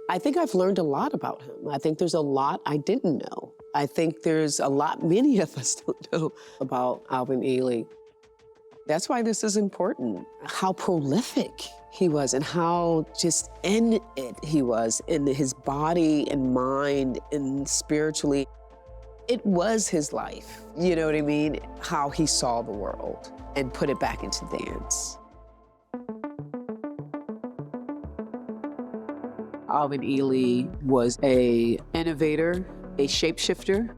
I think I've learned a lot about him. I think there's a lot I didn't know. I think there's a lot many of us don't know about Alvin Ailey. That's why this is important, how prolific he was and how just in it he was, in his body and mind and spiritually. It was his life, you know what I mean? How he saw the world and put it back into dance. Alvin Ailey was an innovator, a shapeshifter.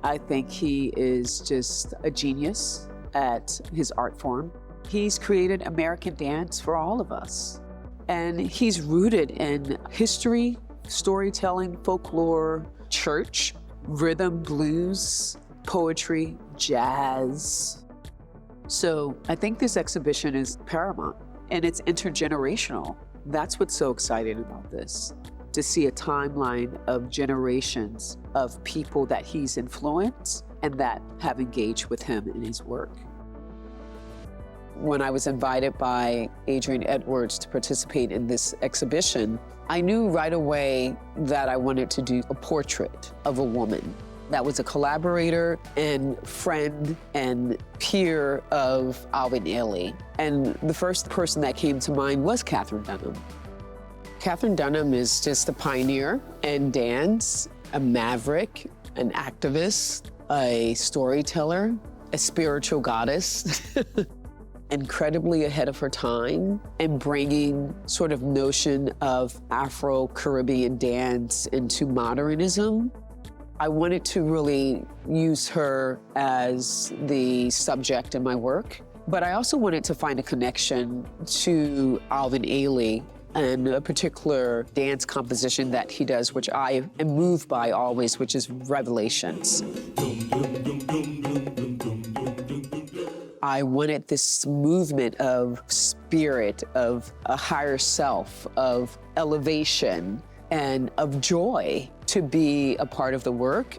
I think he is just a genius at his art form. He's created American dance for all of us. And he's rooted in history, storytelling, folklore, church, rhythm, blues, poetry, jazz. So I think this exhibition is paramount and it's intergenerational. That's what's so exciting about this, to see a timeline of generations of people that he's influenced and that have engaged with him in his work. When I was invited by Adrienne Edwards to participate in this exhibition, I knew right away that I wanted to do a portrait of a woman that was a collaborator and friend and peer of Alvin Ailey. And the first person that came to mind was Katherine Dunham. Katherine Dunham is just a pioneer in dance, a maverick, an activist, a storyteller, a spiritual goddess, incredibly ahead of her time and bringing sort of notion of Afro-Caribbean dance into modernism. I wanted to really use her as the subject in my work, but I also wanted to find a connection to Alvin Ailey and a particular dance composition that he does, which I am moved by always, which is Revelations. I wanted this movement of spirit, of a higher self, of elevation, and of joy to be a part of the work,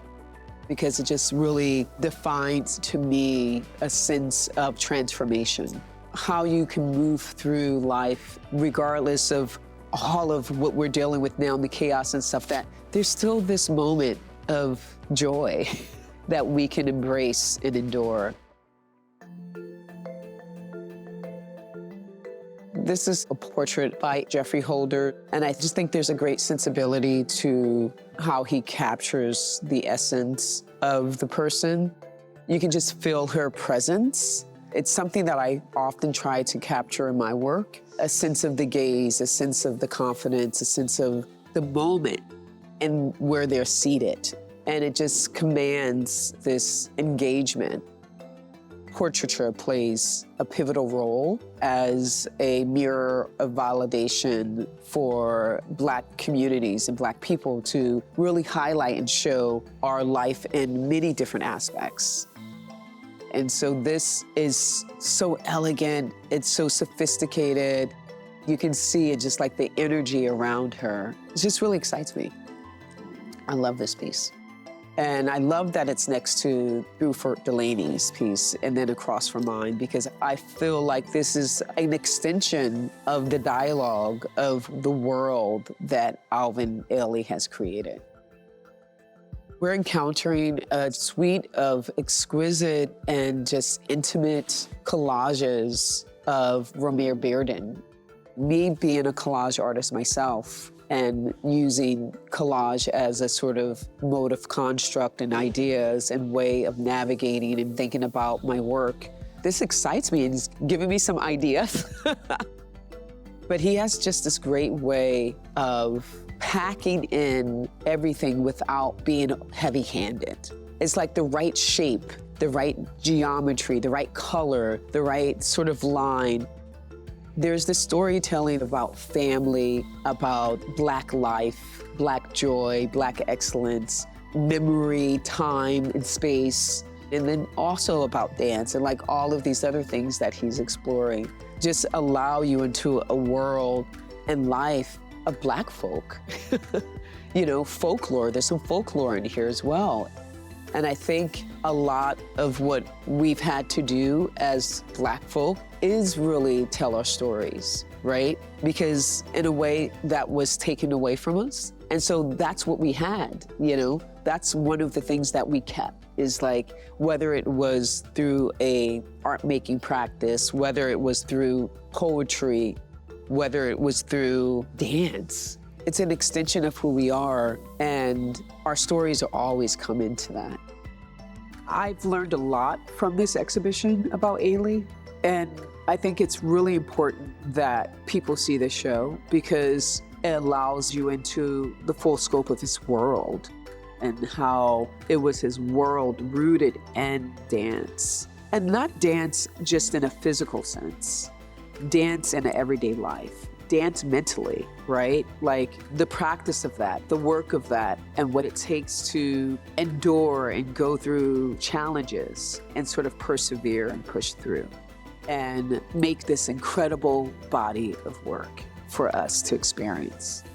because it just really defines to me a sense of transformation. How you can move through life regardless of all of what we're dealing with now, the chaos and stuff, that there's still this moment of joy that we can embrace and endure. This is a portrait by Geoffrey Holder, and I just think there's a great sensibility to how he captures the essence of the person. You can just feel her presence. It's something that I often try to capture in my work, a sense of the gaze, a sense of the confidence, a sense of the moment and where they're seated. And it just commands this engagement. Portraiture plays a pivotal role as a mirror of validation for Black communities and Black people to really highlight and show our life in many different aspects. And so this is so elegant, it's so sophisticated. You can see it, just like the energy around her. It just really excites me. I love this piece. And I love that it's next to Buford Delaney's piece and then across from mine, because I feel like this is an extension of the dialogue of the world that Alvin Ailey has created. We're encountering a suite of exquisite and just intimate collages of Romare Bearden. Me being a collage artist myself, and using collage as a sort of mode of construct and ideas and way of navigating and thinking about my work. This excites me and is giving me some ideas. But he has just this great way of packing in everything without being heavy-handed. It's like the right shape, the right geometry, the right color, the right sort of line. There's this storytelling about family, about Black life, Black joy, Black excellence, memory, time, and space, and then also about dance and like all of these other things that he's exploring. Just allow you into a world and life of Black folk. You know, folklore, there's some folklore in here as well. And I think a lot of what we've had to do as Black folk is really tell our stories, right? Because in a way that was taken away from us. And so that's what we had, you know? That's one of the things that we kept, is like, whether it was through a art making practice, whether it was through poetry, whether it was through dance. It's an extension of who we are, and our stories always come into that. I've learned a lot from this exhibition about Ailey, and I think it's really important that people see this show because it allows you into the full scope of his world and how it was his world rooted in dance. And not dance just in a physical sense, dance in everyday life. Dance mentally, right? Like the practice of that, the work of that, and what it takes to endure and go through challenges and sort of persevere and push through and make this incredible body of work for us to experience.